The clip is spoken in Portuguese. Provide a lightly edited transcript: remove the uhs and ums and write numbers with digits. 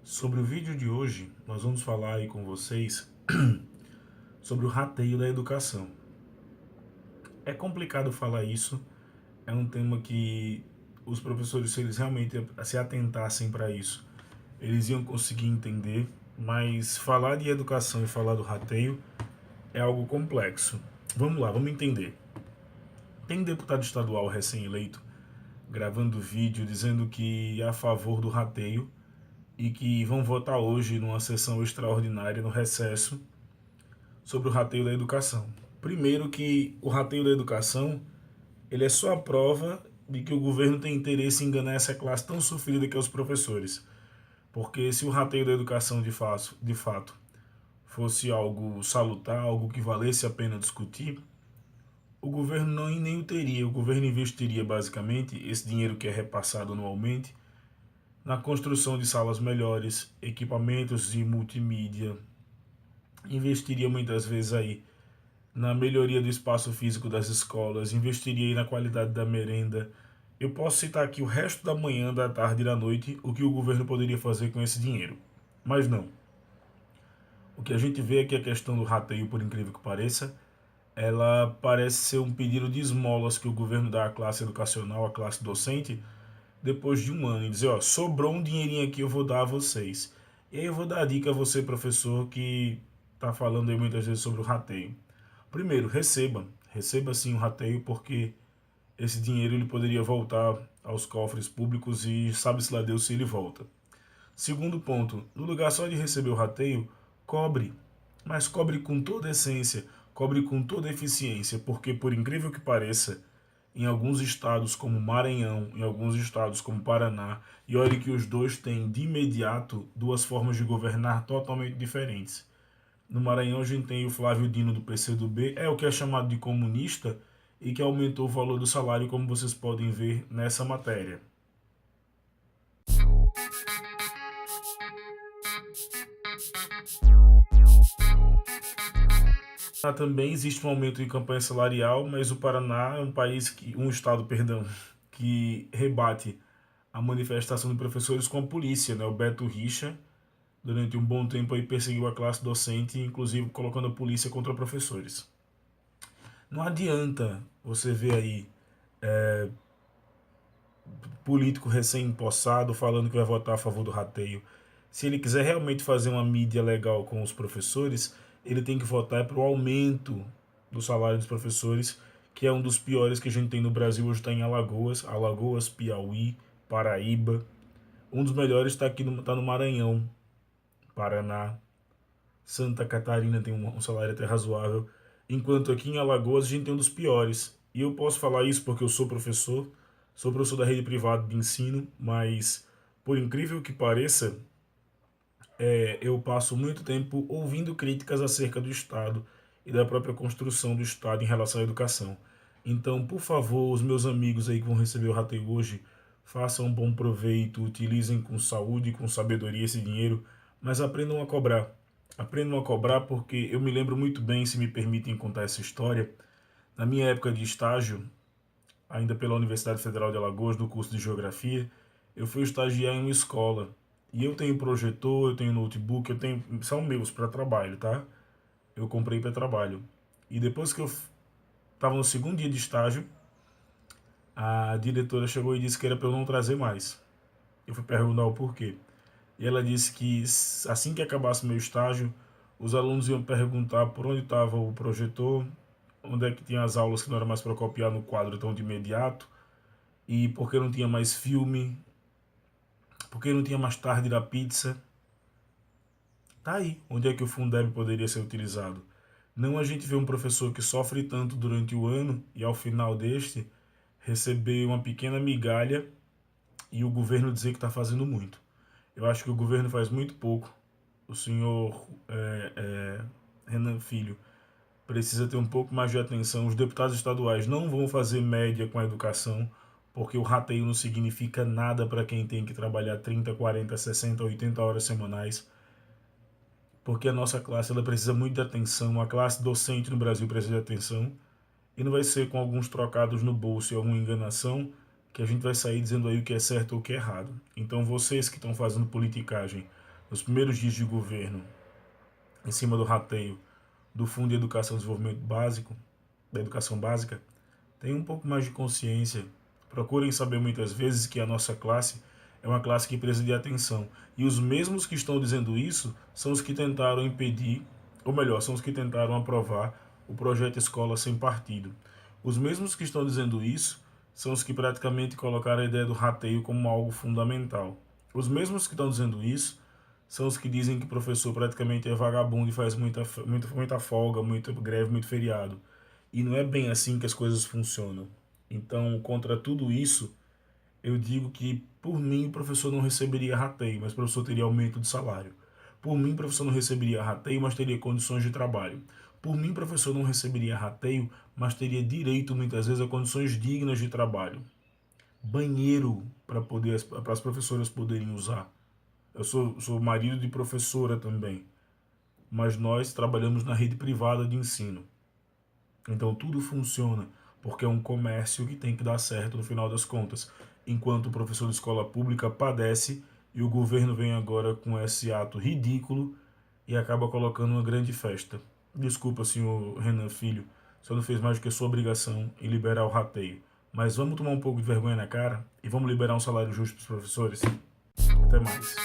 Sobre o vídeo de hoje, nós vamos falar aí com vocês sobre o rateio da educação. É complicado falar isso, é um tema que os professores, se eles realmente se atentassem para isso, eles iam conseguir entender, mas falar de educação e falar do rateio é algo complexo. Vamos lá, vamos entender. Tem deputado estadual recém-eleito gravando vídeo dizendo que é a favor do rateio e que vão votar hoje numa sessão extraordinária no recesso sobre o rateio da educação. Primeiro que o rateio da educação, ele é só a prova de que o governo tem interesse em enganar essa classe tão sofrida que é os professores. Porque se o rateio da educação de fato fosse algo salutar, algo que valesse a pena discutir, o governo não nem o teria. O governo investiria basicamente esse dinheiro que é repassado anualmente na construção de salas melhores, equipamentos de multimídia, investiria muitas vezes aí na melhoria do espaço físico das escolas, investiria aí na qualidade da merenda. Eu posso citar aqui o resto da manhã, da tarde e da noite o que o governo poderia fazer com esse dinheiro. Mas não. O que a gente vê é que a questão do rateio, por incrível que pareça, ela parece ser um pedido de esmolas que o governo dá à classe educacional, à classe docente, depois de um ano, e dizer, ó, sobrou um dinheirinho aqui, eu vou dar a vocês. E aí eu vou dar a dica a você, professor, que está falando aí muitas vezes sobre o rateio. Primeiro, receba sim o rateio, porque esse dinheiro ele poderia voltar aos cofres públicos e sabe-se lá Deus se ele volta. Segundo ponto, no lugar só de receber o rateio, cobre, mas cobre com toda a essência, cobre com toda a eficiência, porque por incrível que pareça, em alguns estados como Maranhão, em alguns estados como Paraná, e olhe que os dois têm de imediato duas formas de governar totalmente diferentes. No Maranhão a gente tem o Flávio Dino do PCdoB, é o que é chamado de comunista e que aumentou o valor do salário, como vocês podem ver nessa matéria. Também existe um aumento de campanha salarial, mas o Paraná é um estado, perdão, que rebate a manifestação de professores com a polícia, né? O Beto Richa, durante um bom tempo aí perseguiu a classe docente, inclusive colocando a polícia contra professores. Não adianta você ver aí político recém-empossado falando que vai votar a favor do rateio. Se ele quiser realmente fazer uma mídia legal com os professores, ele tem que votar para o aumento do salário dos professores, que é um dos piores que a gente tem no Brasil hoje, está em Alagoas, Piauí, Paraíba. Um dos melhores está aqui tá no Maranhão, Paraná, Santa Catarina tem um salário até razoável, enquanto aqui em Alagoas a gente tem um dos piores. E eu posso falar isso porque eu sou professor da rede privada de ensino, mas por incrível que pareça, eu passo muito tempo ouvindo críticas acerca do Estado e da própria construção do Estado em relação à educação. Então, por favor, os meus amigos aí que vão receber o rateio hoje, façam um bom proveito, utilizem com saúde e com sabedoria esse dinheiro, mas aprendam a cobrar. Aprendam a cobrar porque eu me lembro muito bem, se me permitem contar essa história, na minha época de estágio, ainda pela Universidade Federal de Alagoas, no curso de Geografia, eu fui estagiar em uma escola. E eu tenho projetor, eu tenho notebook, são meus para trabalho, tá? Eu comprei para trabalho. E depois que eu estava no segundo dia de estágio, a diretora chegou e disse que era para eu não trazer mais. Eu fui perguntar o porquê. E ela disse que assim que acabasse meu estágio, os alunos iam perguntar por onde estava o projetor, onde é que tinha as aulas que não era mais para copiar no quadro tão de imediato, e por que não tinha mais filme, por que não tinha mais tarde da pizza. Tá aí, onde é que o Fundeb poderia ser utilizado. Não a gente vê um professor que sofre tanto durante o ano e ao final deste receber uma pequena migalha e o governo dizer que está fazendo muito. Eu acho que o governo faz muito pouco. O senhor Renan Filho precisa ter um pouco mais de atenção. Os deputados estaduais não vão fazer média com a educação, porque o rateio não significa nada para quem tem que trabalhar 30, 40, 60, 80 horas semanais, porque a nossa classe ela precisa muito de atenção, a classe docente no Brasil precisa de atenção, e não vai ser com alguns trocados no bolso e alguma enganação que a gente vai sair dizendo aí o que é certo ou o que é errado. Então vocês que estão fazendo politicagem, nos primeiros dias de governo, em cima do rateio do Fundo de Educação e Desenvolvimento Básico, da Educação Básica, tenham um pouco mais de consciência. Procurem saber muitas vezes que a nossa classe é uma classe que precisa de atenção. E os mesmos que estão dizendo isso são os que tentaram impedir, ou melhor, são os que tentaram aprovar o projeto Escola Sem Partido. Os mesmos que estão dizendo isso são os que praticamente colocaram a ideia do rateio como algo fundamental. Os mesmos que estão dizendo isso são os que dizem que o professor praticamente é vagabundo e faz muita folga, muita greve, muito feriado. E não é bem assim que as coisas funcionam. Então, contra tudo isso, eu digo que, por mim, o professor não receberia rateio, mas o professor teria aumento de salário. Por mim, o professor não receberia rateio, mas teria condições de trabalho. Por mim, o professor não receberia rateio, mas teria direito, muitas vezes, a condições dignas de trabalho. Banheiro para as professoras poderem usar. Eu sou marido de professora também, mas nós trabalhamos na rede privada de ensino. Então tudo funciona, porque é um comércio que tem que dar certo no final das contas. Enquanto o professor de escola pública padece e o governo vem agora com esse ato ridículo e acaba colocando uma grande festa. Desculpa, senhor Renan Filho, o senhor não fez mais do que a sua obrigação em liberar o rateio. Mas vamos tomar um pouco de vergonha na cara e vamos liberar um salário justo para os professores? Até mais.